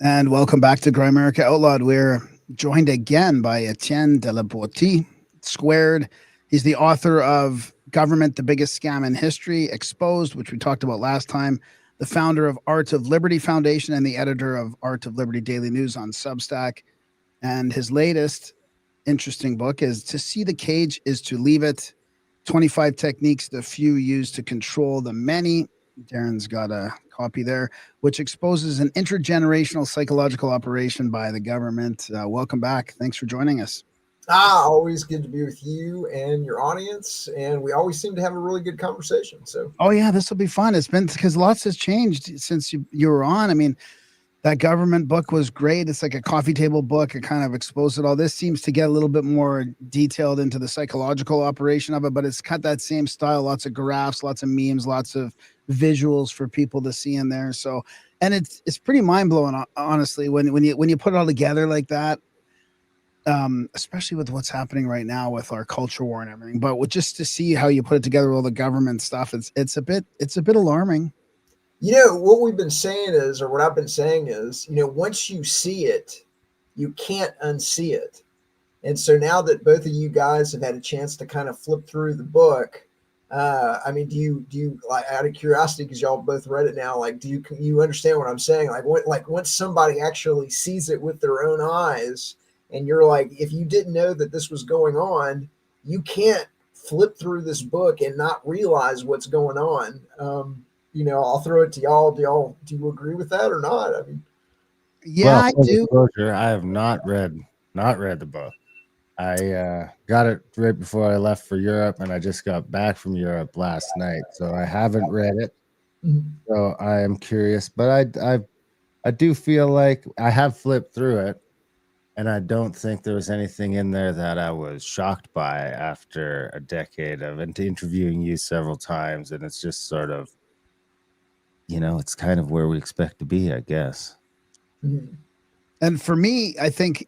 And welcome back to Grimerica Outlawed. We're joined again by Etienne de la Boetie squared. He's the author of Government, the Biggest Scam in History, Exposed, which we talked about last time, the founder of Art of Liberty Foundation, and the editor of Art of Liberty Daily News on Substack. And his latest interesting book is To See the Cage is to Leave It, 25 Techniques the Few Use to Control the Many. Darren's got a copy there, which exposes an intergenerational psychological operation by the government. Welcome back. Thanks for joining us. Always good to be with you and your audience. And we always seem to have a really good conversation. So, Oh, yeah, this will be fun. It's been because lots has changed since you were on. I mean, that government book was great. It's like a coffee table book. It kind of exposed it all. This seems to get a little bit more detailed into the psychological operation of it, but it's got that same style, lots of graphs, lots of memes, lots of visuals for people to see in there. So, and it's pretty mind blowing, honestly, when you put it all together like that. Especially with what's happening right now with our culture war and everything, but with just to see how you put it together, all the government stuff, it's a bit alarming. what we've been saying is, or what I've been saying is, once you see it, you can't unsee it. And so now that both of you guys have had a chance to kind of flip through the book, I mean, do you like, out of curiosity, because y'all both read it now, like, you understand what I'm saying? Like once somebody actually sees it with their own eyes, and you're like, if you didn't know that this was going on, you can't flip through this book and not realize what's going on. I'll throw it to y'all. Do you agree with that or not? I mean, Yeah, Well, I full do. disclosure, I have not read the book. I got it right before I left for Europe, and I just got back from Europe last night, so I haven't read it. So I am curious, but I do feel like I have flipped through it, and I don't think there was anything in there that I was shocked by after a decade of interviewing you several times, and it's just sort of, it's kind of where we expect to be, I guess. And for me, I think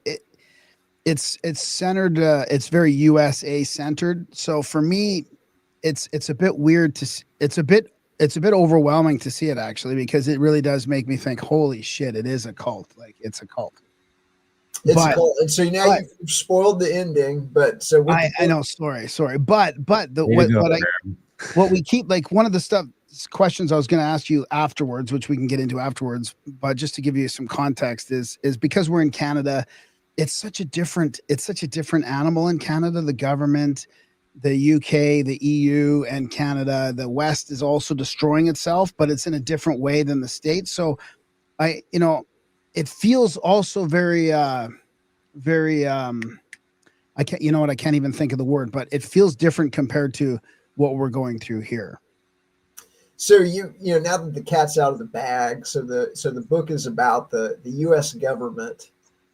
it's centered. It's very USA centered. So for me, it's a bit weird it's a bit overwhelming to see it actually, because it really does make me think, holy shit, it is a cult. Like it's a cult. it's a But cult. And so now but you've spoiled the ending. But so with I know, sorry, but the Way to go, what we keep, like, one of the stuff questions I was going to ask you afterwards, which we can get into afterwards, but just to give you some context, is because we're in Canada, it's such a different animal in Canada. The government, the UK, the EU, and Canada, the West is also destroying itself, but it's in a different way than the States. So it feels also very I can't, I can't even think of the word, but it feels different compared to what we're going through here. So now that the cat's out of the bag, so the book is about the U.S. government,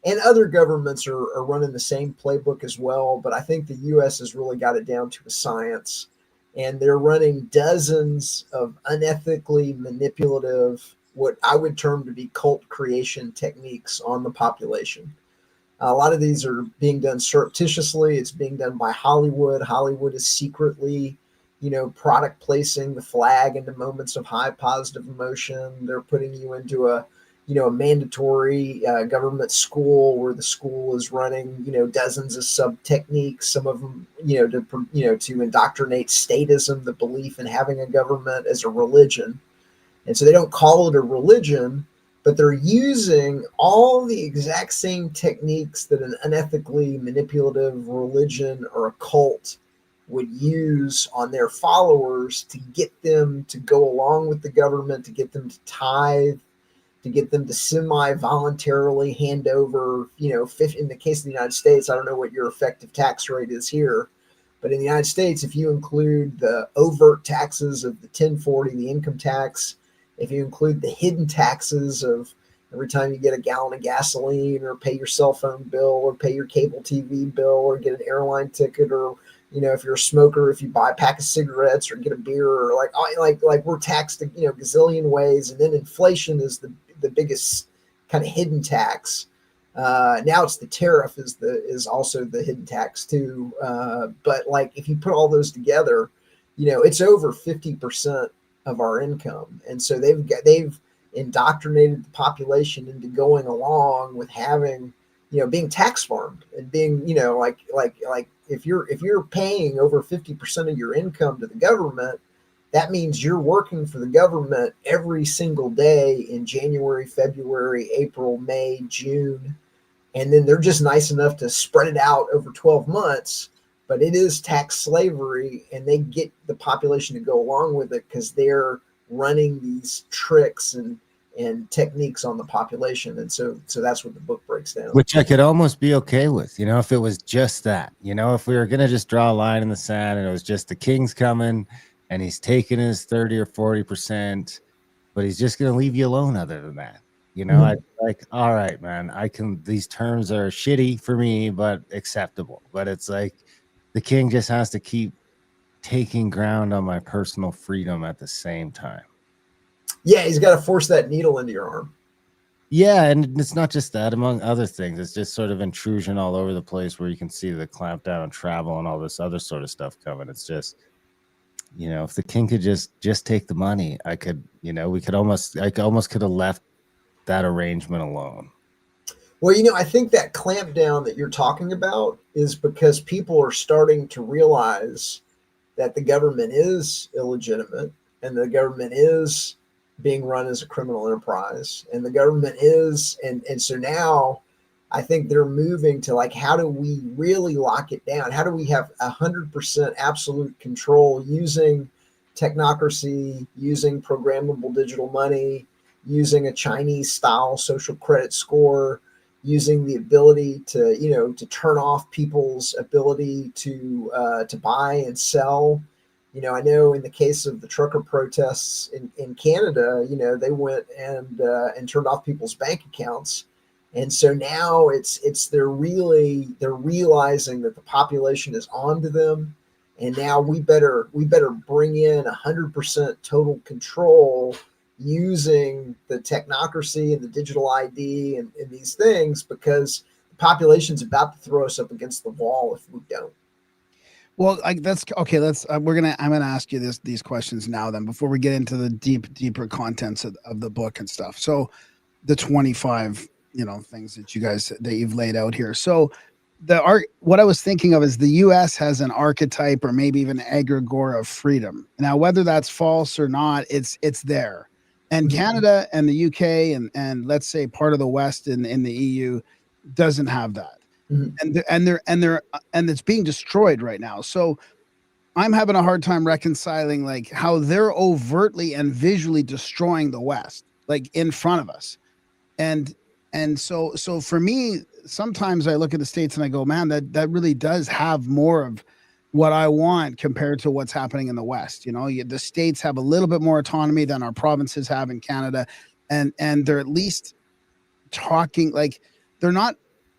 and other governments are running the same playbook as well. But I think the U.S. has really got it down to a science, and they're running dozens of unethically manipulative, what I would term to be cult creation techniques on the population. A lot of these are being done surreptitiously. It's being done by Hollywood. Hollywood is secretly, product placing the flag into moments of high positive emotion. They're putting you into a mandatory government school where the school is running, dozens of sub techniques. Some of them, to indoctrinate statism, the belief in having a government as a religion. And so they don't call it a religion, but they're using all the exact same techniques that an unethically manipulative religion or a cult would use on their followers to get them to go along with the government, to get them to tithe, to get them to semi-voluntarily hand over, in the case of the United States, I don't know what your effective tax rate is here, but in the United States, if you include the overt taxes of the 1040, the income tax, if you include the hidden taxes of every time you get a gallon of gasoline or pay your cell phone bill or pay your cable TV bill or get an airline ticket, or if you're a smoker, if you buy a pack of cigarettes or get a beer, or like we're taxed gazillion ways. And then inflation is the biggest kind of hidden tax. Now it's the tariff is also the hidden tax too. But like if you put all those together, it's over 50% of our income. And so they've indoctrinated the population into going along with having, being tax farmed and being, like if you're paying over 50% of your income to the government, that means you're working for the government every single day in January, February, April, May, June. And then they're just nice enough to spread it out over 12 months. But it is tax slavery, and they get the population to go along with it because they're running these tricks and techniques on the population. And so that's what the book breaks down. Which I could almost be okay with, if it was just that, if we were going to just draw a line in the sand and it was just the king's coming and he's taking his 30 or 40%, but he's just going to leave you alone other than that. I'd be like, all right, man, these terms are shitty for me, but acceptable. But it's like the king just has to keep taking ground on my personal freedom at the same time. Yeah, he's got to force that needle into your arm. Yeah, and it's not just that, among other things. It's just sort of intrusion all over the place where you can see the clampdown on travel and all this other sort of stuff coming. It's just, if the king could just take the money, I could almost could have left that arrangement alone. Well, I think that clampdown that you're talking about is because people are starting to realize that the government is illegitimate and the government is being run as a criminal enterprise, and the government is, and so now I think they're moving to like, how do we really lock it down? How do we have 100% absolute control using technocracy, using programmable digital money, using a Chinese style social credit score, using the ability to, to turn off people's ability to buy and sell. I know in the case of the trucker protests in Canada, they went and turned off people's bank accounts. And so now they're realizing that the population is onto them. And now we better bring in 100% total control using the technocracy and the digital ID and these things, because the population's about to throw us up against the wall if we don't. Well, that's okay. I'm gonna ask you these questions now. Then, before we get into the deeper contents of the book and stuff. So, the 25 things that you've laid out here. So, what I was thinking of is the U.S. has an archetype or maybe even egregore of freedom. Now, whether that's false or not, it's there. And Canada and the UK and let's say part of the West in the EU doesn't have that. And it's being destroyed right now. So I'm having a hard time reconciling like how they're overtly and visually destroying the West, like in front of us. And so for me, sometimes I look at the States and I go, man, that really does have more of what I want compared to what's happening in the West. The States have a little bit more autonomy than our provinces have in Canada. And they're at least talking, like they're not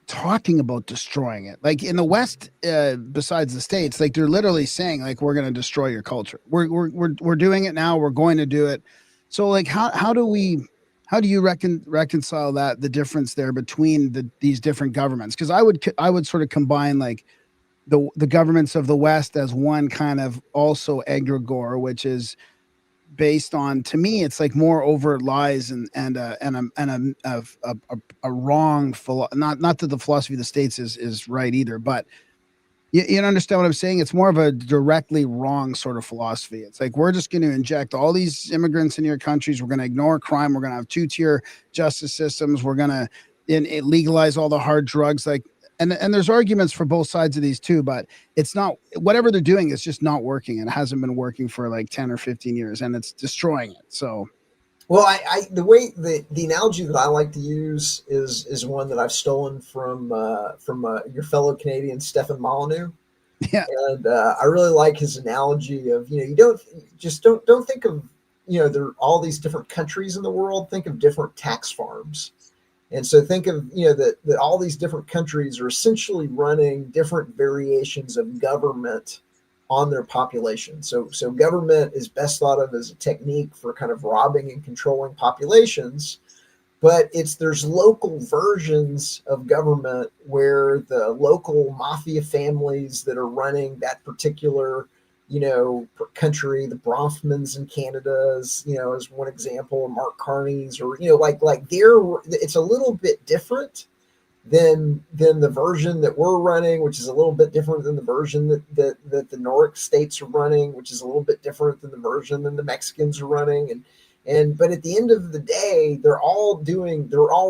talking about destroying it. Like in the West, besides the States, like they're literally saying like, we're going to destroy your culture. We're doing it now. We're going to do it. So like, how do you reconcile the difference there between these different governments? Because I would sort of combine like the governments of the West as one kind of also egregore, which is based on, to me, it's like more overt lies and a wrong not that the philosophy of the States is right either, but you understand what I'm saying? It's more of a directly wrong sort of philosophy. It's like, we're just going to inject all these immigrants in your countries. We're going to ignore crime. We're going to have 2-tier justice systems. We're going to legalize all the hard drugs. Like, and there's arguments for both sides of these too, but it's not, whatever they're doing is just not working. And it hasn't been working for like 10 or 15 years and it's destroying it. So. Well, the analogy that I like to use is one that I've stolen from your fellow Canadian Stefan Molyneux. Yeah, and I really like his analogy of you don't think of there are all these different countries in the world. Think of different tax farms, and so think of that all these different countries are essentially running different variations of government on their population. So government is best thought of as a technique for kind of robbing and controlling populations, but there's local versions of government where the local mafia families that are running that particular country, the Bronfmans in Canada is, as one example, or Mark Carney's, or, it's a little bit different than the version that we're running, which is a little bit different than the version that the Nordic states are running, which is a little bit different than the version that the Mexicans are running. But at the end of the day, they're all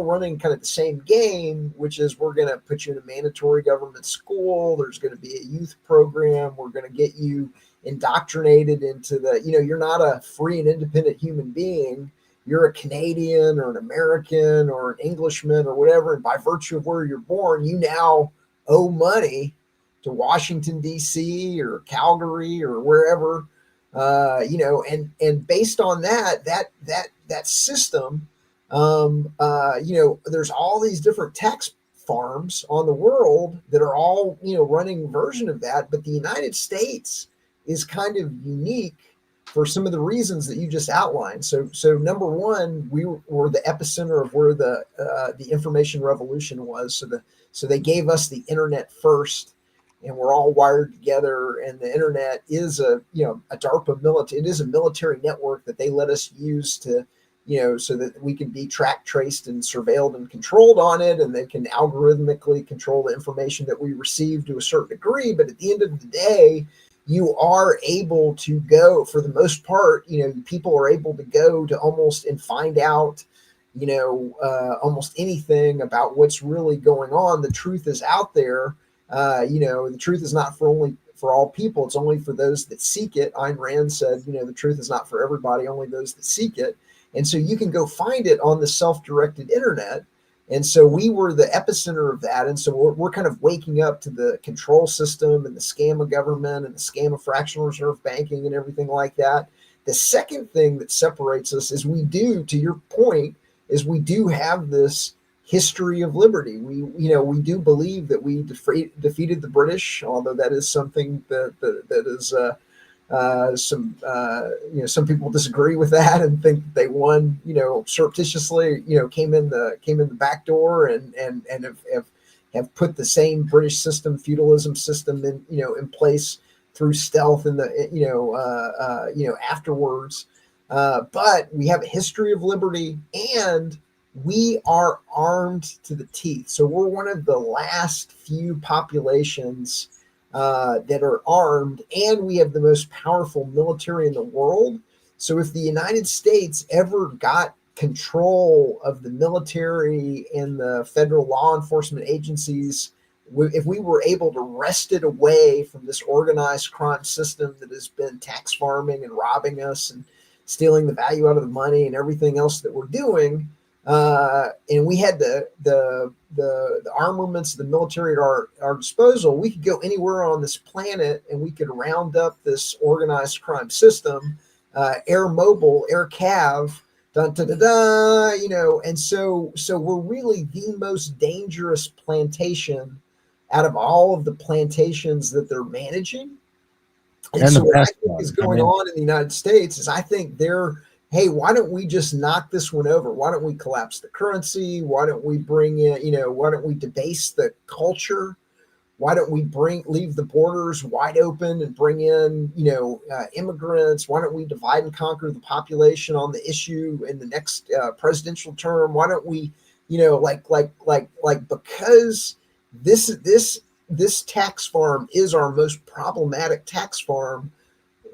running kind of the same game, which is, we're going to put you in a mandatory government school. There's going to be a youth program. We're going to get you indoctrinated into you're not a free and independent human being. You're a Canadian or an American or an Englishman or whatever. And by virtue of where you're born, you now owe money to Washington, D.C. or Calgary or wherever. And based on that system, there's all these different tax farms on the world that are all, running a version of that. But the United States is kind of unique for some of the reasons that you just outlined. So number one, we were the epicenter of where the information revolution was. So they gave us the internet first, and we're all wired together. And the internet is a DARPA military. It is a military network that they let us use to, so that we can be tracked, traced, and surveilled and controlled on it. And they can algorithmically control the information that we receive to a certain degree. But at the end of the day, you are able to go, for the most part, people are able to go to almost and find out, almost anything about what's really going on. The truth is out there. The truth is not for all people. It's only for those that seek it. Ayn Rand said, the truth is not for everybody, only those that seek it. And so you can go find it on the self-directed internet. And so we were the epicenter of that. And so we're kind of waking up to the control system and the scam of government and the scam of fractional reserve banking and everything like that. The second thing that separates us is we do, to your point, is we do have this history of liberty. We do believe that we defeated the British, although that is something that is some people disagree with that and think that they won, surreptitiously, came in the back door and have put the same British system, feudalism system in place through stealth and afterwards. But we have a history of liberty, and we are armed to the teeth. So we're one of the last few populations that are armed, and we have the most powerful military in the world. So if the United States ever got control of the military and the federal law enforcement agencies, if we were able to wrest it away from this organized crime system that has been tax farming and robbing us and stealing the value out of the money and everything else that we're doing, and we had the armaments, the military at our disposal, we could go anywhere on this planet and we could round up this organized crime system, air mobile, air cav, dun, dun, dun, dun, and so we're really the most dangerous plantation out of all of the plantations that they're managing. And so what I think is going on in the United States is, I think hey, why don't we just knock this one over? Why don't we collapse the currency? Why don't we bring in, why don't we debase the culture? Why don't we leave the borders wide open and bring in, immigrants? Why don't we divide and conquer the population on the issue in the next presidential term? Why don't we, because this tax farm is our most problematic tax farm,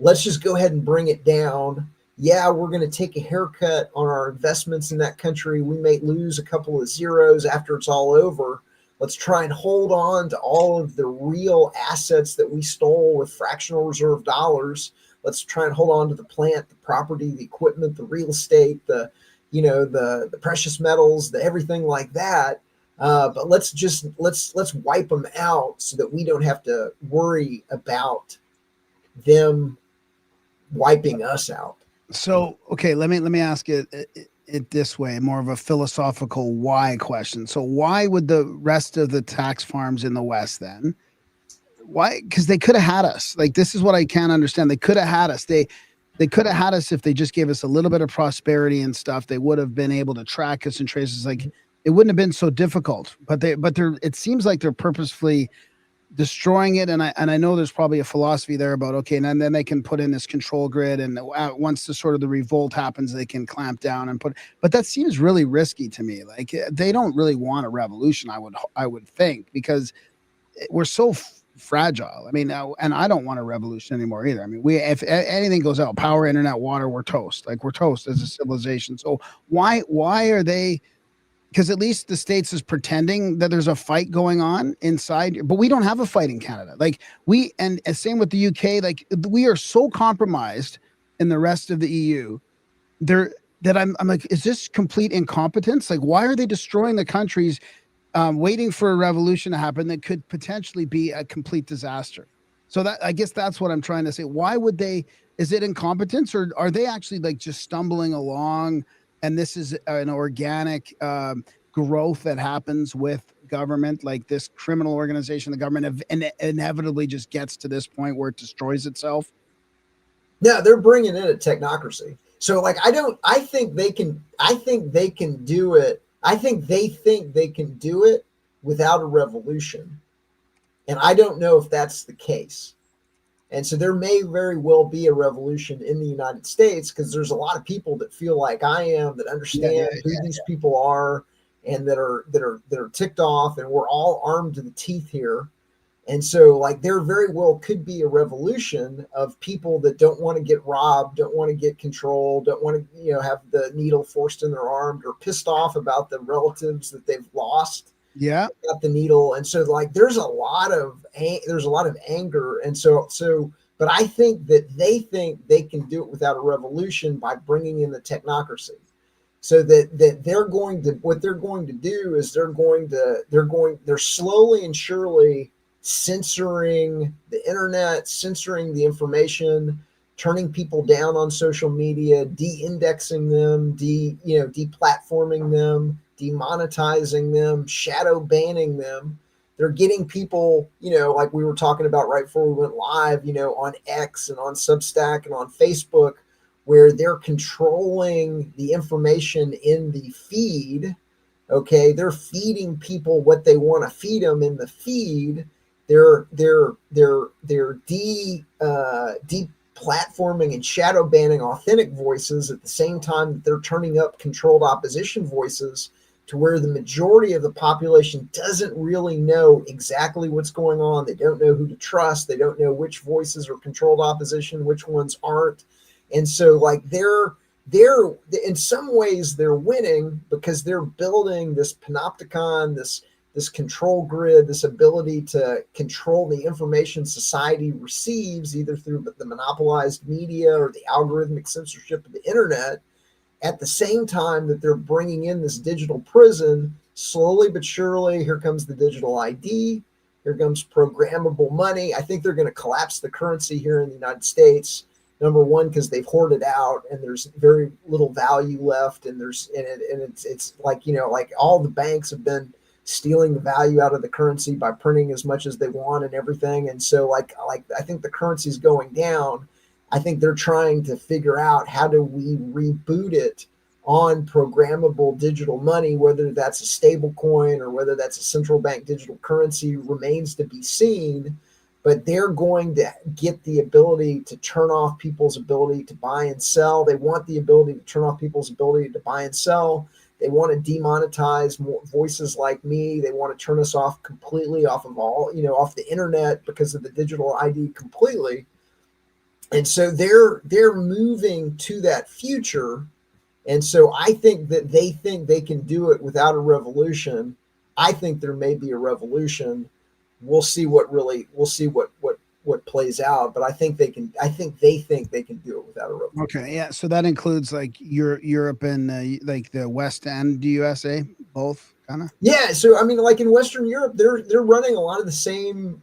let's just go ahead and bring it down. Yeah, we're going to take a haircut on our investments in that country. We may lose a couple of zeros after it's all over. Let's try and hold on to all of the real assets that we stole with fractional reserve dollars. Let's try and hold on to the plant, the property, the equipment, the real estate, the precious metals, the everything like that. But let's wipe them out so that we don't have to worry about them wiping us out. So, okay, let me ask it this way, more of a philosophical why question. So why would the rest of the tax farms in the West then? Why? Because they could have had us. Like, this is what I can't understand. They could have had us. They could have had us if they just gave us a little bit of prosperity and stuff. They would have been able to track us and trace us. Like, it wouldn't have been so difficult. But it seems like they're purposefully destroying it, and I know there's probably a philosophy there about, okay, and then they can put in this control grid, and once the sort of the revolt happens, they can clamp down and put. But that seems really risky to me. Like, they don't really want a revolution, I would think, because we're so fragile. I mean, and I don't want a revolution anymore either. I mean, if anything goes out, power, internet, water, we're toast. Like, we're toast as a civilization. So why are they? Because at least the States is pretending that there's a fight going on inside, but we don't have a fight in Canada. Like, and same with the UK. Like, we are so compromised in the rest of the EU there that I'm like, is this complete incompetence? Like, why are they destroying the countries, waiting for a revolution to happen that could potentially be a complete disaster? So that, I guess that's what I'm trying to say. Why would they? Is it incompetence, or are they actually like just stumbling along? And this is an organic growth that happens with government, like this criminal organization, the government inevitably just gets to this point where it destroys itself. No, they're bringing in a technocracy. So like, I think they can do it. I think they can do it without a revolution. And I don't know if that's the case. And so there may very well be a revolution in the United States, because there's a lot of people that feel like I am, that understand who these people are, and that are ticked off, and we're all armed to the teeth here. And so like, there very well could be a revolution of people that don't want to get robbed, don't want to get controlled, don't want to, have the needle forced in their arm, or pissed off about the relatives that they've lost. Yeah. Got the needle. And so like, there's a lot of anger. And so, but I think that they think they can do it without a revolution by bringing in the technocracy. So that what they're going to do is they're slowly and surely censoring the internet, censoring the information, turning people down on social media, de-indexing them, deplatforming them, demonetizing them, shadow banning them. They're getting people, like we were talking about right before we went live, on X and on Substack and on Facebook, where they're controlling the information in the feed. Okay, they're feeding people what they want to feed them in the feed. They're platforming and shadow banning authentic voices at the same time that they're turning up controlled opposition voices, to where the majority of the population doesn't really know exactly what's going on. They don't know who to trust. They don't know which voices are controlled opposition, which ones aren't. And so like, they're in some ways they're winning, because they're building this panopticon, this control grid, this ability to control the information society receives, either through the monopolized media or the algorithmic censorship of the internet, at the same time that they're bringing in this digital prison. Slowly but surely, here comes the digital ID, here comes programmable money. I think they're going to collapse the currency here in the United States. Number one, because they've hoarded out and there's very little value left, and it's like, like all the banks have been stealing the value out of the currency by printing as much as they want and everything. And so like I think the currency is going down. I think they're trying to figure out, how do we reboot it on programmable digital money, whether that's a stable coin or whether that's a central bank digital currency remains to be seen. But they're going to get the ability to turn off people's ability to buy and sell. They want the ability to turn off people's ability to buy and sell. They want to demonetize more voices like me. They want to turn us off completely off of off the internet because of the digital ID completely. And so they're moving to that future. And so I think that they think they can do it without a revolution. I think there may be a revolution. We'll see what plays out, but I think they think they can do it without a revolution. Okay, yeah. So that includes like Europe and like the West and the USA, both kind of. Yeah. So I mean, like in Western Europe, they're running a lot of the same,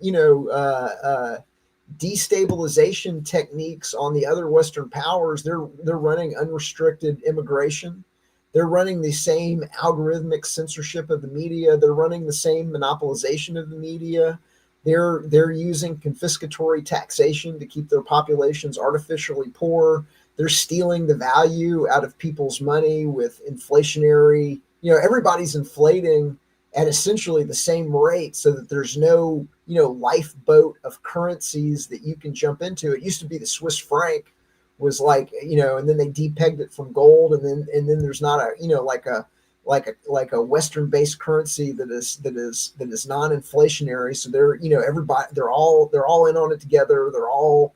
destabilization techniques on the other Western powers. They're running unrestricted immigration. They're running the same algorithmic censorship of the media. They're running the same monopolization of the media. They're using confiscatory taxation to keep their populations artificially poor. They're stealing the value out of people's money with inflationary, everybody's inflating at essentially the same rate, so that there's no lifeboat of currencies that you can jump into. It used to be the Swiss franc was like, and then they depegged it from gold, and then there's not a, like a Western based currency that is non-inflationary. So they're, everybody, they're all in on it together. They're all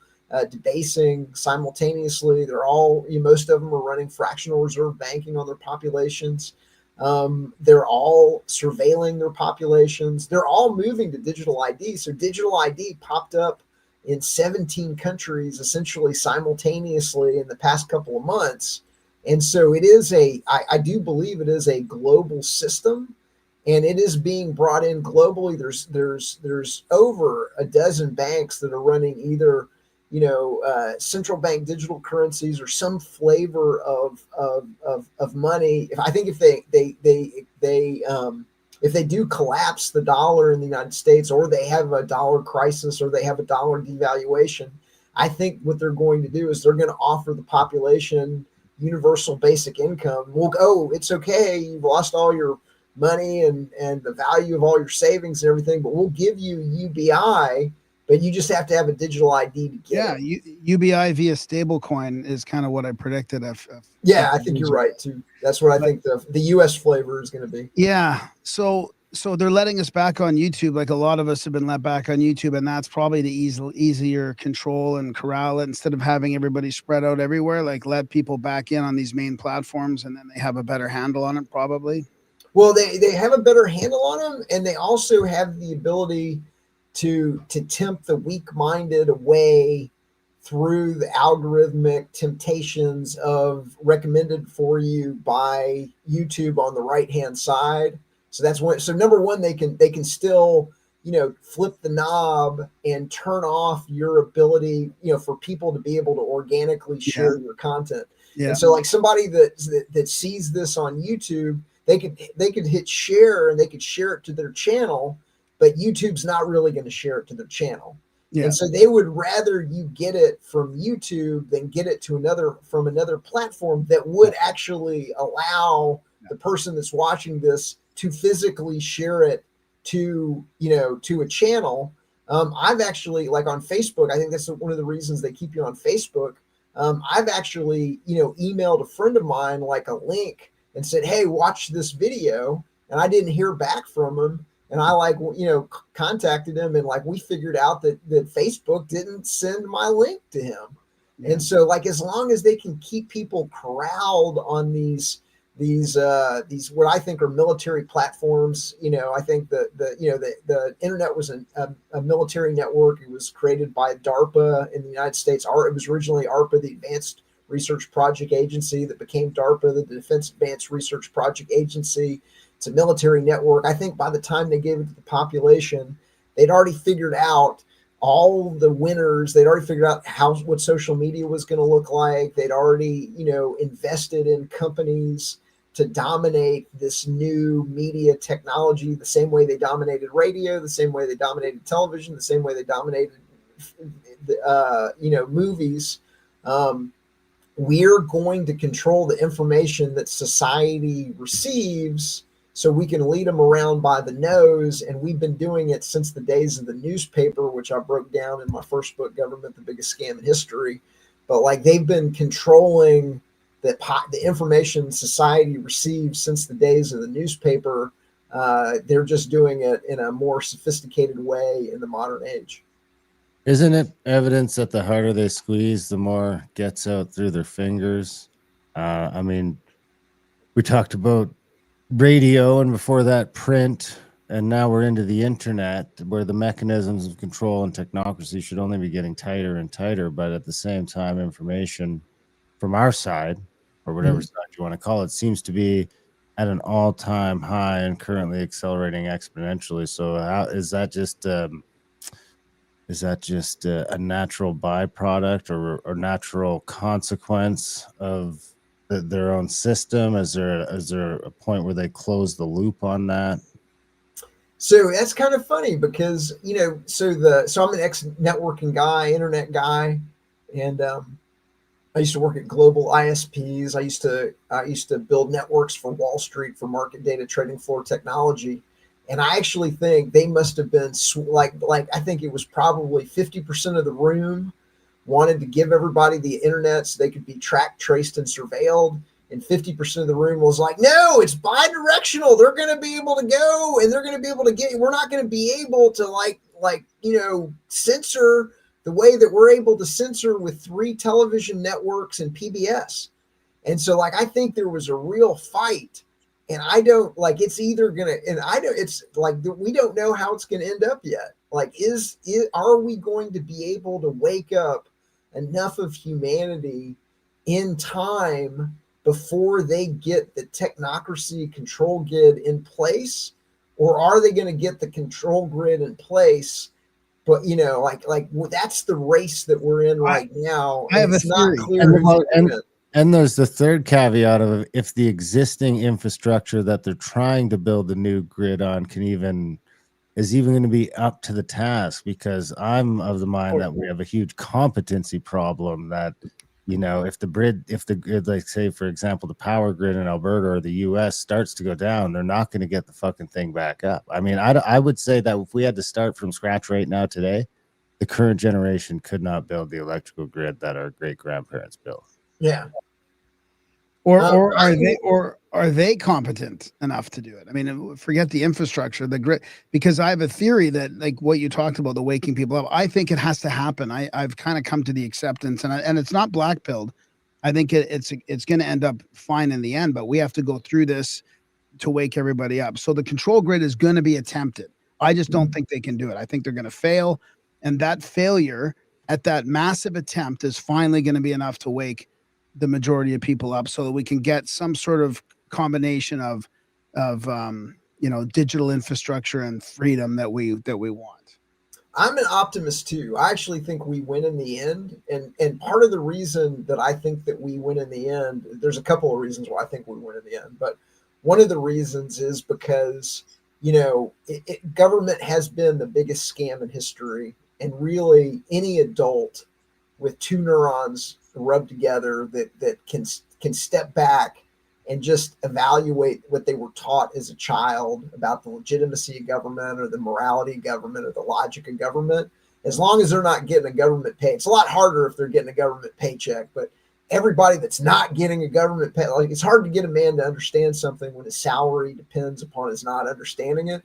debasing simultaneously. They're all, most of them are running fractional reserve banking on their populations. They're all surveilling their populations. They're all moving to digital ID. So digital ID popped up in 17 countries essentially simultaneously in the past couple of months. And so it is I do believe it is a global system, and it is being brought in globally. There's over a dozen banks that are running either, central bank digital currencies or some flavor of money. I think if they do collapse the dollar in the United States, or they have a dollar crisis, or they have a dollar devaluation, I think what they're going to do is they're going to offer the population universal basic income. We'll go, it's okay, you've lost all your money and the value of all your savings and everything, but we'll give you UBI, but you just have to have a digital ID to get it. UBI via stablecoin is kind of what I predicted. I think you're right too. That's what I think the US flavor is going to be. Yeah. So they're letting us back on YouTube. Like a lot of us have been let back on YouTube, and that's probably the easier control and corral it, instead of having everybody spread out everywhere. Like let people back in on these main platforms, and then they have a better handle on it probably. Well, they have a better handle on them, and they also have the ability to tempt the weak-minded away through the algorithmic temptations of recommended for you by YouTube on the right-hand side. So that's one. So number one, they can still, flip the knob and turn off your ability, for people to be able to organically share your content. Yeah. And so like somebody that sees this on YouTube, they could hit share, and they could share it to their channel, but YouTube's not really going to share it to their channel. Yeah. And so they would rather you get it from YouTube than get it to another platform that would actually allow the person that's watching this to physically share it to a channel. I've actually, like on Facebook, I think that's one of the reasons they keep you on Facebook. I've actually, emailed a friend of mine like a link and said, hey, watch this video. And I didn't hear back from him. And I contacted him, and we figured out that Facebook didn't send my link to him. Yeah. And so as long as they can keep people corralled on these what I think are military platforms, I think the internet was a military network. It was created by DARPA in the United States. It was originally ARPA, the Advanced Research Project Agency, that became DARPA, the Defense Advanced Research Project Agency. It's a military network. I think by the time they gave it to the population, they'd already figured out all the winners. They'd already figured out what social media was going to look like. They'd already, invested in companies to dominate this new media technology, the same way they dominated radio, the same way they dominated television, the same way they dominated, movies. We're going to control the information that society receives, so we can lead them around by the nose. And we've been doing it since the days of the newspaper, which I broke down in my first book, Government, the Biggest Scam in History. But they've been controlling the information society receives since the days of the newspaper. They're just doing it in a more sophisticated way in the modern age. Isn't it evidence that the harder they squeeze, the more gets out through their fingers? We talked about radio, and before that print, and now we're into the internet, where the mechanisms of control and technocracy should only be getting tighter and tighter. But at the same time, information from our side, or whatever side you want to call it, seems to be at an all-time high and currently accelerating exponentially. So is that just a natural byproduct or natural consequence of their own system? Is there a point where they close the loop on that? So that's kind of funny because, so I'm an ex-networking guy, internet guy, and I used to work at global ISPs. I used to build networks for Wall Street for market data trading floor technology. And I actually think they must have been like I think it was probably 50% of the room wanted to give everybody the internet so they could be tracked, traced, and surveilled. And 50% of the room was like, no, it's bi-directional. They're going to be able to go and they're going to be able to get, we're not going to be able to censor the way that we're able to censor with 3 television networks and PBS. And so I think there was a real fight, and I don't it's either going to, and I don't, it's we don't know how it's going to end up yet. Are we going to be able to wake up enough of humanity in time before they get the technocracy control grid in place, or are they going to get the control grid in place? But that's the race that we're in right now. I have it's a not theory. clear. And there's the third caveat of if the existing infrastructure that they're trying to build the new grid on is even going to be up to the task, because I'm of the mind that we have a huge competency problem that, if the grid, like say, for example, the power grid in Alberta or the US starts to go down, they're not going to get the fucking thing back up. I mean, I would say that if we had to start from scratch right now today, the current generation could not build the electrical grid that our great grandparents built. Yeah. Or are they competent enough to do it? I mean, forget the infrastructure, the grid, because I have a theory that what you talked about, the waking people up, I think it has to happen. I've kind of come to the acceptance, and it's not black pilled. I think it's going to end up fine in the end, but we have to go through this to wake everybody up. So the control grid is going to be attempted. I just don't think they can do it. I think they're going to fail, and that failure at that massive attempt is finally going to be enough to wake the majority of people up, so that we can get some sort of combination of digital infrastructure and freedom that we want. I'm an optimist too. I actually think we win in the end, and part of the reason that I think that we win in the end, there's a couple of reasons why I think we win in the end, but one of the reasons is because government has been the biggest scam in history, and really any adult with 2 neurons rubbed together that can step back and just evaluate what they were taught as a child about the legitimacy of government or the morality of government or the logic of government, as long as they're not getting a government pay. It's a lot harder if they're getting a government paycheck, but everybody that's not getting a government pay, it's hard to get a man to understand something when his salary depends upon his not understanding it.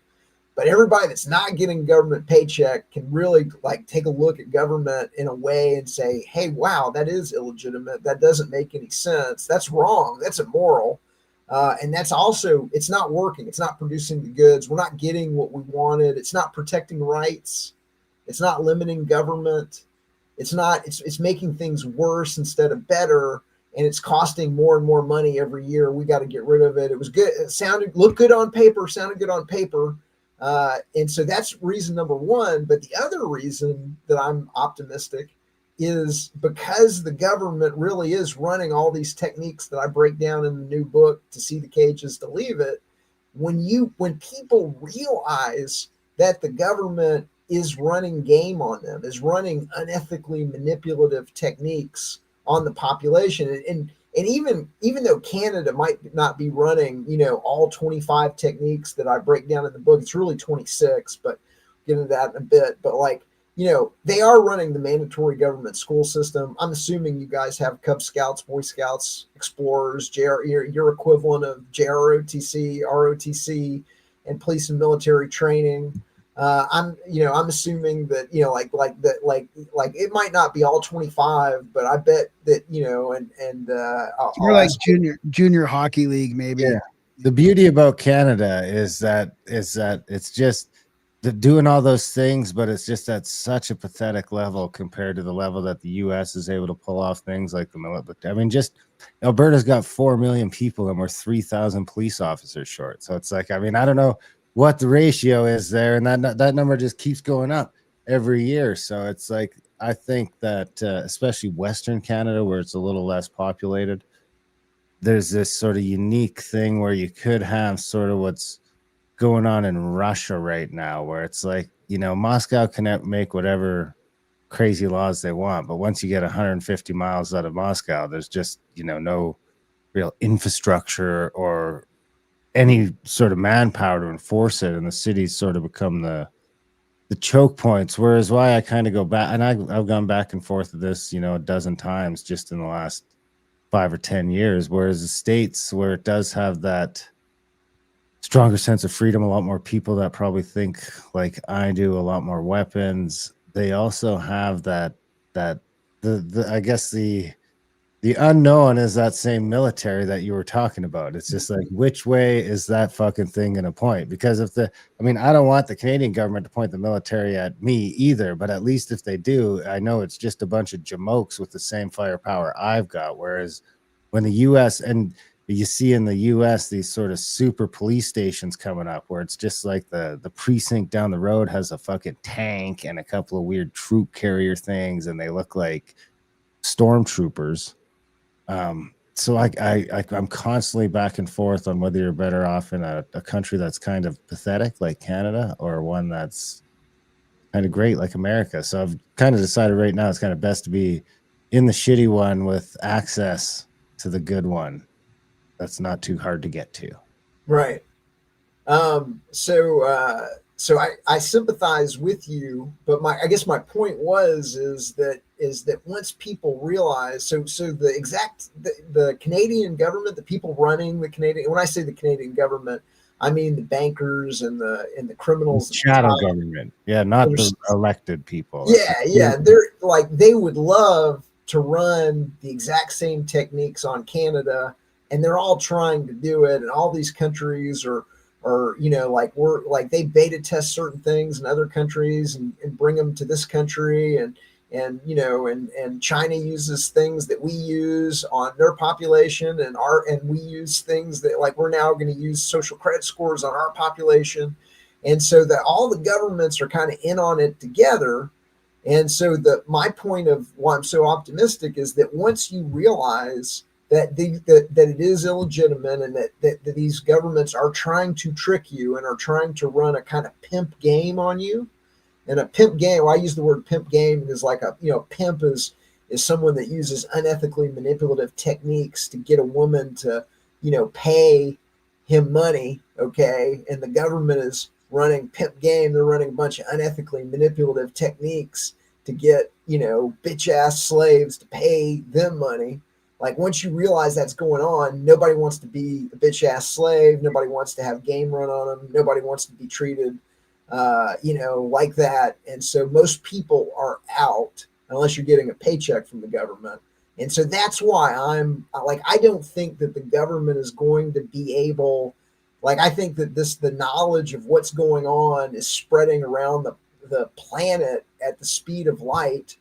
But everybody that's not getting a government paycheck can really take a look at government in a way and say, hey, wow, that is illegitimate. That doesn't make any sense. That's wrong. That's immoral. And that's also, it's not working. It's not producing the goods. We're not getting what we wanted. It's not protecting rights. It's not limiting government. It's making things worse instead of better. And it's costing more and more money every year. We got to get rid of it. It was good. It looked good on paper, sounded good on paper. And so that's reason number one. But the other reason that I'm optimistic is because the government really is running all these techniques that I break down in the new book, To See the Cages, to Leave It. When people realize that the government is running game on them, is running unethically manipulative techniques on the population, and even though Canada might not be running, all 25 techniques that I break down in the book, it's really 26, but get into that in a bit. But they are running the mandatory government school system. I'm assuming you guys have Cub Scouts, Boy Scouts, Explorers, your equivalent of JROTC, ROTC, and police and military training. I'm assuming that it might not be all 25, but I bet that it's more like junior hockey league maybe. Yeah. The beauty about Canada is that it's just doing all those things, but it's just at such a pathetic level compared to the level that the U.S. is able to pull off things like the military. I mean, just Alberta's got 4 million people and we're 3,000 police officers short. So it's I don't know what the ratio is there, and that number just keeps going up every year. So it's I think that especially Western Canada, where it's a little less populated, there's this sort of unique thing where you could have sort of what's going on in Russia right now, where it's Moscow can make whatever crazy laws they want, but once you get 150 miles out of Moscow, there's just no real infrastructure or any sort of manpower to enforce it, and the cities sort of become the choke points. Whereas why I kind of go back, and I've gone back and forth with this, a dozen times just in the last 5 or 10 years. Whereas the states, where it does have that stronger sense of freedom, a lot more people that probably think like I do, a lot more weapons. They also have that the I guess the unknown is that same military that you were talking about. It's just like, which way is that fucking thing going to point? Because I don't want the Canadian government to point the military at me either, but at least if they do, I know it's just a bunch of jamokes with the same firepower I've got. Whereas when the US, and you see in the US, these sort of super police stations coming up where it's just like the precinct down the road has a fucking tank and a couple of weird troop carrier things, and they look like stormtroopers. So I'm constantly back and forth on whether you're better off in a country that's kind of pathetic like Canada, or one that's kind of great like America. So I've kind of decided right now it's kind of best to be in the shitty one with access to the good one that's not too hard to get to. Right. So I sympathize with you, but I guess my point is that once people realize, so the Canadian government, the people running the Canadian, when I say the Canadian government, I mean the bankers and the criminals, shadow government, not the elected people. They're like, they would love to run the exact same techniques on Canada, and they're all trying to do it, and all these countries are they beta test certain things in other countries and bring them to this country, and China uses things that we use on their population, and we use things that, like, we're now going to use social credit scores on our population, and so that all the governments are kind of in on it together. And so my point of why I'm so optimistic is that once you realize that it is illegitimate, and that these governments are trying to trick you and are trying to run a kind of pimp game on you. And a pimp game, well, I use the word pimp game because, like, pimp is someone that uses unethically manipulative techniques to get a woman to, pay him money. Okay. And the government is running pimp game. They're running a bunch of unethically manipulative techniques to get, bitch ass slaves to pay them money. Like, once you realize that's going on, nobody wants to be a bitch ass slave. Nobody wants to have game run on them. Nobody wants to be treated, like that. And so most people are out unless you're getting a paycheck from the government. And so that's why I don't think that the government is going to be able, like, I think that the knowledge of what's going on is spreading around the planet at the speed of light.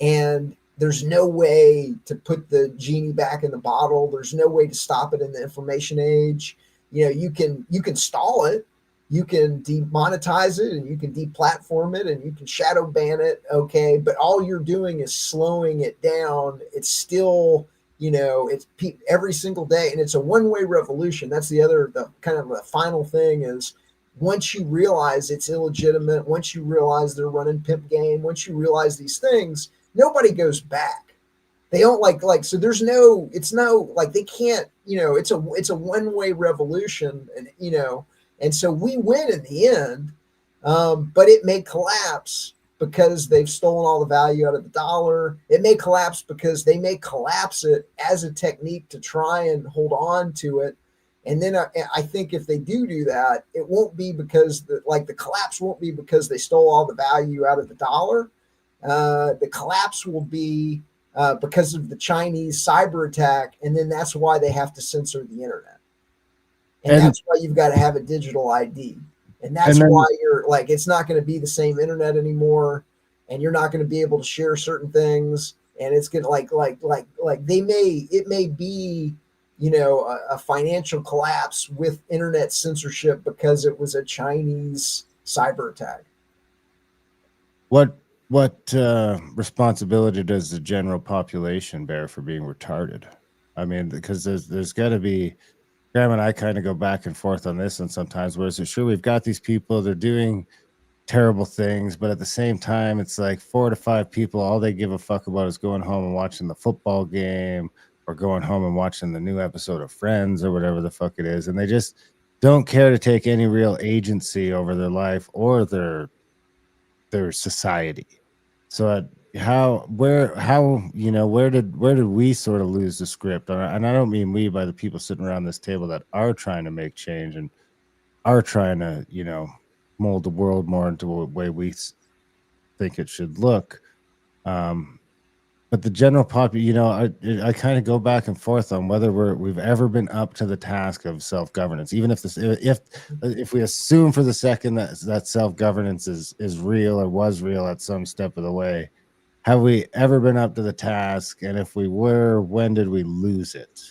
And there's no way to put the genie back in the bottle. There's no way to stop it in the information age. You can stall it, you can demonetize it, and you can deplatform it, and you can shadow ban it. Okay. But all you're doing is slowing it down. It's still, it's every single day, and it's a one-way revolution. That's the kind of the final thing is, once you realize it's illegitimate, once you realize they're running pimp game, once you realize these things, nobody goes back. They don't so there's they can't, it's a one-way revolution, and so we win in the end. But it may collapse because they've stolen all the value out of the dollar. It may collapse because they may collapse it as a technique to try and hold on to it. And then I think if they do that, it won't be because the collapse won't be because they stole all the value out of the dollar. The collapse will be because of the Chinese cyber attack, and then that's why they have to censor the internet, and that's why you've got to have a digital ID, and that's why you're like, it's not going to be the same internet anymore, and you're not going to be able to share certain things, and it's going to it may be a financial collapse with internet censorship because it was a Chinese cyber attack. What responsibility does the general population bear for being retarded? I mean, because there's got to be, Graham and I kind of go back and forth on this, and sometimes where it's sure we've got these people, they're doing terrible things, but at the same time, it's like 4 to 5 people, all they give a fuck about is going home and watching the football game, or going home and watching the new episode of Friends, or whatever the fuck it is, and they just don't care to take any real agency over their life or their society. So where did we sort of lose the script? And I don't mean we, by the people sitting around this table that are trying to make change and are trying to mold the world more into a way we think it should look. But the general population, I kind of go back and forth on whether we've ever been up to the task of self-governance. Even if we assume for the second that self-governance is real or was real at some step of the way, have we ever been up to the task? And if we were, when did we lose it?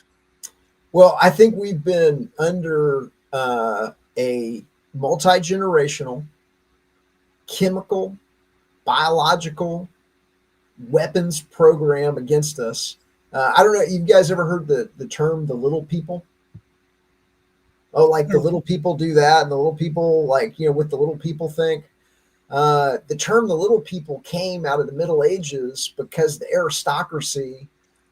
Well, I think we've been under a multi-generational, chemical, biological weapons program against us. I don't know. You guys ever heard the term "the little people"? Oh, like the little people do that, and the little people, like, what the little people think. The term "the little people" came out of the Middle Ages because the aristocracy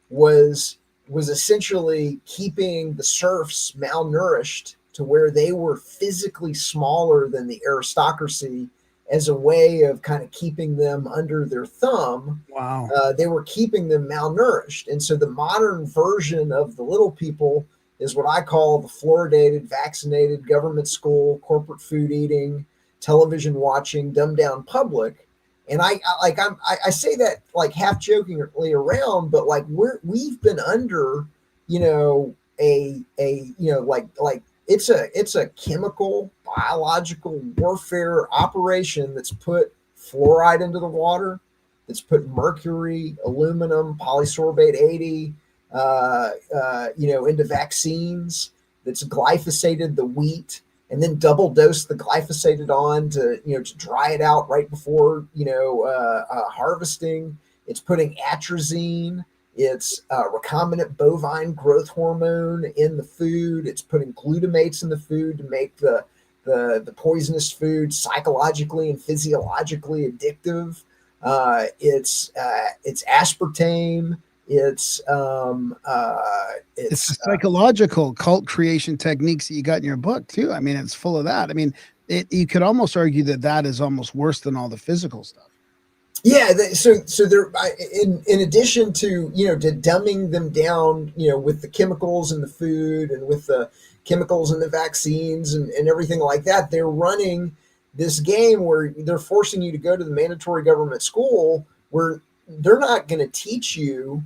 was essentially keeping the serfs malnourished to where they were physically smaller than the aristocracy as a way of kind of keeping them under their thumb. Wow. They were keeping them malnourished. And so the modern version of the little people is what I call the fluoridated, vaccinated, government school, corporate food eating, television watching, dumbed down public. And I say that like half jokingly around, but like we've been under, it's a chemical biological warfare operation that's put fluoride into the water, that's put mercury, aluminum, polysorbate 80, into vaccines, that's glyphosated the wheat, and then double dose the glyphosated on to dry it out right before harvesting. It's putting atrazine, it's recombinant bovine growth hormone in the food. It's putting glutamates in the food to make the poisonous food psychologically and physiologically addictive. It's aspartame. It's the psychological cult creation techniques that you got in your book too. I mean, it's full of that. I mean, you could almost argue that is almost worse than all the physical stuff. Yeah. So they're in addition to, to dumbing them down, with the chemicals in the food and with the chemicals in the vaccines and everything like that, they're running this game where they're forcing you to go to the mandatory government school where they're not going to teach you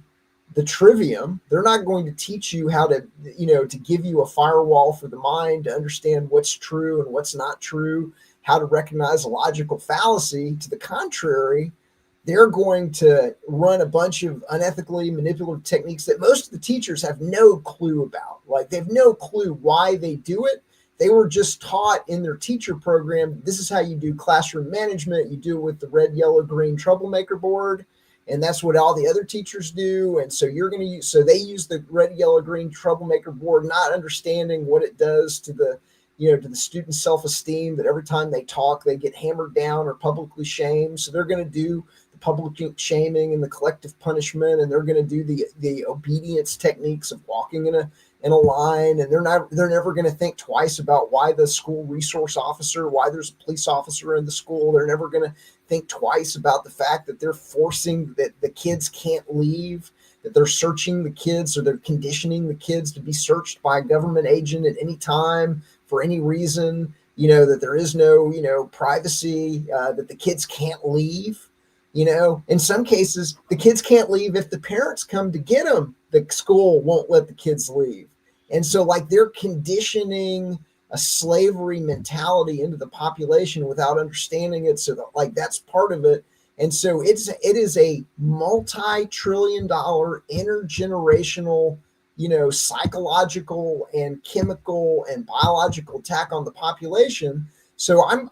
the trivium. They're not going to teach you how to, to give you a firewall for the mind to understand what's true and what's not true, how to recognize a logical fallacy. To the contrary, they're going to run a bunch of unethically manipulative techniques that most of the teachers have no clue about. Like, they have no clue why they do it. They were just taught in their teacher program, this is how you do classroom management. You do it with the red, yellow, green troublemaker board. And that's what all the other teachers do. And so you're going to use, so they use the red, yellow, green troublemaker board, not understanding what it does to the, to the student's self-esteem, that every time they talk, they get hammered down or publicly shamed. So they're going to do the public shaming and the collective punishment. And they're going to do the obedience techniques of walking in a line. And they're never going to think twice about why the school resource officer, why there's a police officer in the school. They're never going to think twice about the fact that they're forcing that the kids can't leave, that they're searching the kids, or they're conditioning the kids to be searched by a government agent at any time for any reason, that there is no, privacy, that the kids can't leave. In some cases, the kids can't leave if the parents come to get them. The school won't let the kids leave. And so, like, they're conditioning a slavery mentality into the population without understanding it. So that's part of it. And so it is a multi-trillion-dollar intergenerational, psychological and chemical and biological attack on the population. So I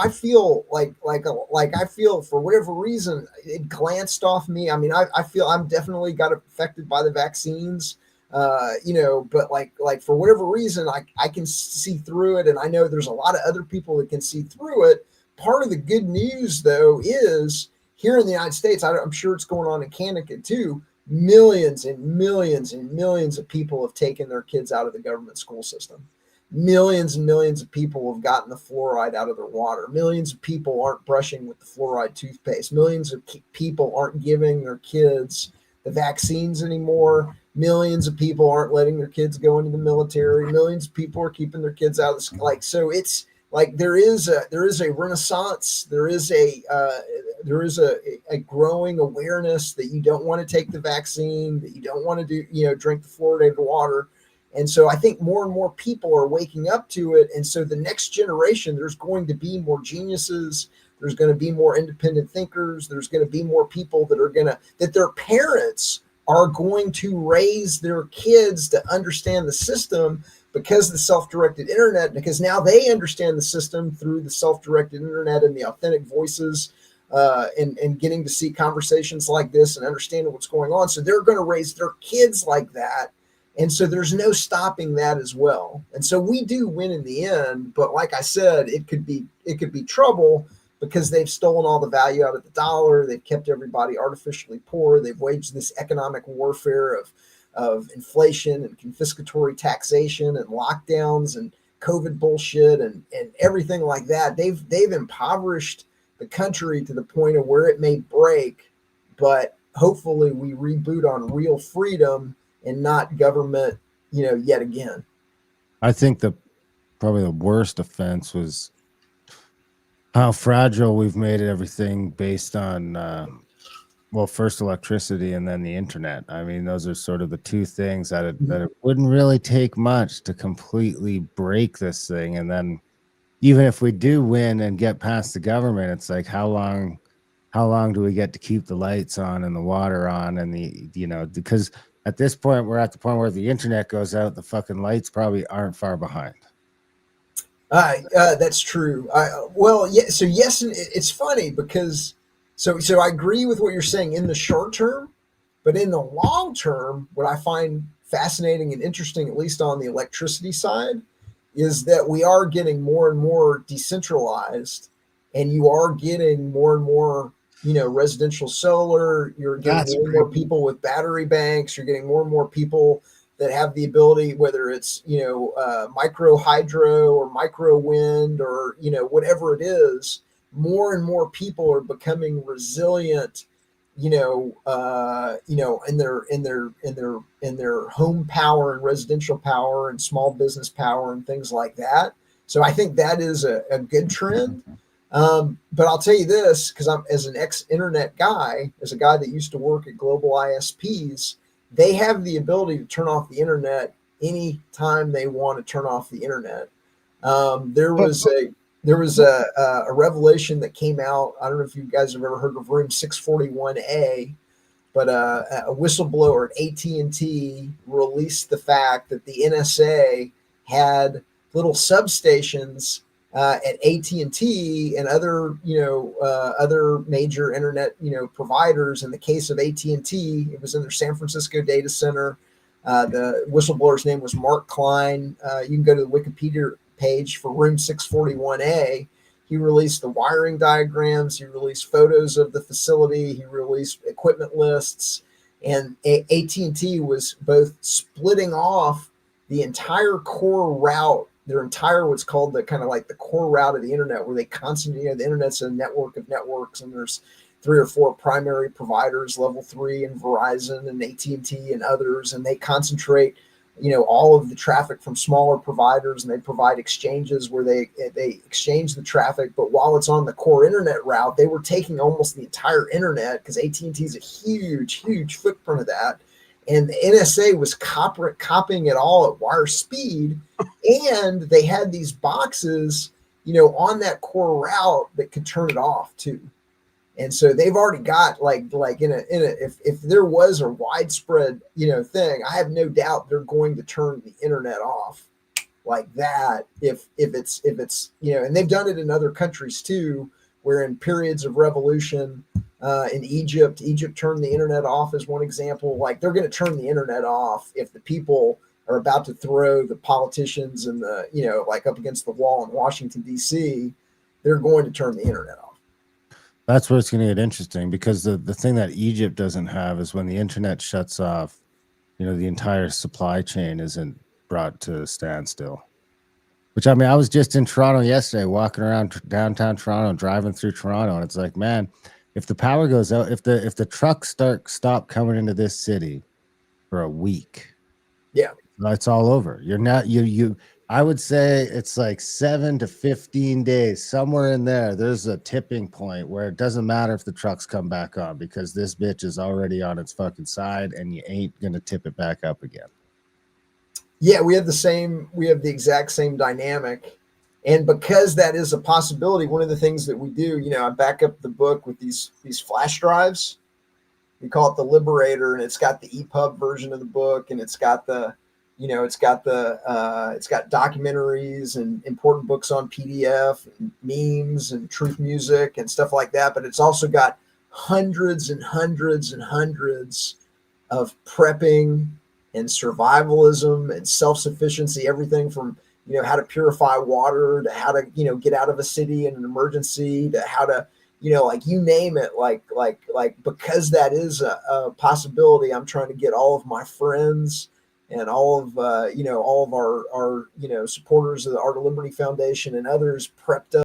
feel like I feel, for whatever reason, it glanced off me. I mean, I feel I'm definitely got affected by the vaccines. But like for whatever reason, I can see through it. And I know there's a lot of other people that can see through it. Part of the good news, though, is here in the United States, I'm sure it's going on in Canada too, millions and millions and millions of people have taken their kids out of the government school system. millions and millions of people have gotten the fluoride out of their water. Millions of people aren't brushing with the fluoride toothpaste. Millions of people aren't giving their kids the vaccines anymore. Millions of people aren't letting their kids go into the military. Millions of people are keeping their kids out of the school. Like, so it's like there is a renaissance. There is a growing awareness that you don't want to take the vaccine, that you don't want to drink the fluoridated water. And so I think more and more people are waking up to it. And so the next generation, there's going to be more geniuses. There's going to be more independent thinkers. There's going to be more people that their parents are going to raise their kids to understand the system because the self-directed internet, because now they understand the system through the self-directed internet and the authentic voices and getting to see conversations like this and understanding what's going on. So they're going to raise their kids like that. And so there's no stopping that as well. And so we do win in the end, but like I said, it could be trouble because they've stolen all the value out of the dollar. They've kept everybody artificially poor. They've waged this economic warfare of inflation and confiscatory taxation and lockdowns and COVID bullshit and everything like that. They've impoverished the country to the point of where it may break, but hopefully we reboot on real freedom and not government, yet again. I think probably the worst offense was how fragile we've made everything based on, first electricity and then the internet. I mean, those are sort of the two things that it wouldn't really take much to completely break this thing. And then even if we do win and get past the government, it's like, how long do we get to keep the lights on and the water on and because at this point, we're at the point where the internet goes out, the fucking lights probably aren't far behind. That's true. So yes, it's funny because so I agree with what you're saying in the short term, but in the long term, what I find fascinating and interesting, at least on the electricity side, is that we are getting more and more decentralized, and you are getting more and more residential solar. You're getting more and more people with battery banks. You're getting more and more people that have the ability, whether it's, micro hydro or micro wind or, whatever it is, more and more people are becoming resilient, in their home power and residential power and small business power and things like that. So I think that is a good trend. But I'll tell you this, because I'm as an ex-internet guy, as a guy that used to work at global ISPs, they have the ability to turn off the internet anytime they want to turn off the internet. There was a revelation that came out. I don't know if you guys have ever heard of Room 641A, but a whistleblower at AT&T released the fact that the NSA had little substations at AT&T and other major internet providers. In the case of AT&T, it was in their San Francisco data center. The whistleblower's name was Mark Klein. You can go to the Wikipedia page for Room 641A. He released the wiring diagrams. He released photos of the facility. He released equipment lists. And AT&T was both splitting off the entire core route, their entire what's called the kind of like the core route of the internet, where they constantly, the internet's a network of networks, and there's 3 or 4 primary providers, level 3 and Verizon and AT&T and others, and they concentrate all of the traffic from smaller providers, and they provide exchanges where they exchange the traffic. But while it's on the core internet route, they were taking almost the entire internet, because AT&T is a huge footprint of that. And the NSA was copying it all at wire speed. And they had these boxes, on that core route that could turn it off too. And so they've already got if there was a widespread, thing, I have no doubt they're going to turn the internet off like that. If it's, and they've done it in other countries too, where in periods of revolution, in Egypt turned the internet off as one example. Like, they're going to turn the internet off if the people are about to throw the politicians and up against the wall in Washington, D.C., they're going to turn the internet off. That's where it's going to get interesting, because the thing that Egypt doesn't have is when the internet shuts off, the entire supply chain isn't brought to a standstill. Which, I mean, I was just in Toronto yesterday, walking around downtown Toronto, driving through Toronto, and it's like, man, if the power goes out, if the trucks stop coming into this city for a week, Yeah. it's all over. You're not you. I would say it's like 7 to 15 days, somewhere in there. There's a tipping point where it doesn't matter if the trucks come back on, because this bitch is already on its fucking side, and you ain't gonna tip it back up again. Yeah, we have the exact same dynamic. And because that is a possibility, one of the things that we do, I back up the book with these flash drives. We call it the Liberator, and it's got the EPUB version of the book, and it's got it's got documentaries and important books on PDF, and memes and truth music and stuff like that. But it's also got hundreds and hundreds and hundreds of prepping and survivalism and self-sufficiency, everything from how to purify water to how to get out of a city in an emergency to how to like you name it, like because that is a possibility. I'm trying to get all of my friends and all of all of our supporters of the Art of Liberty Foundation and others prepped up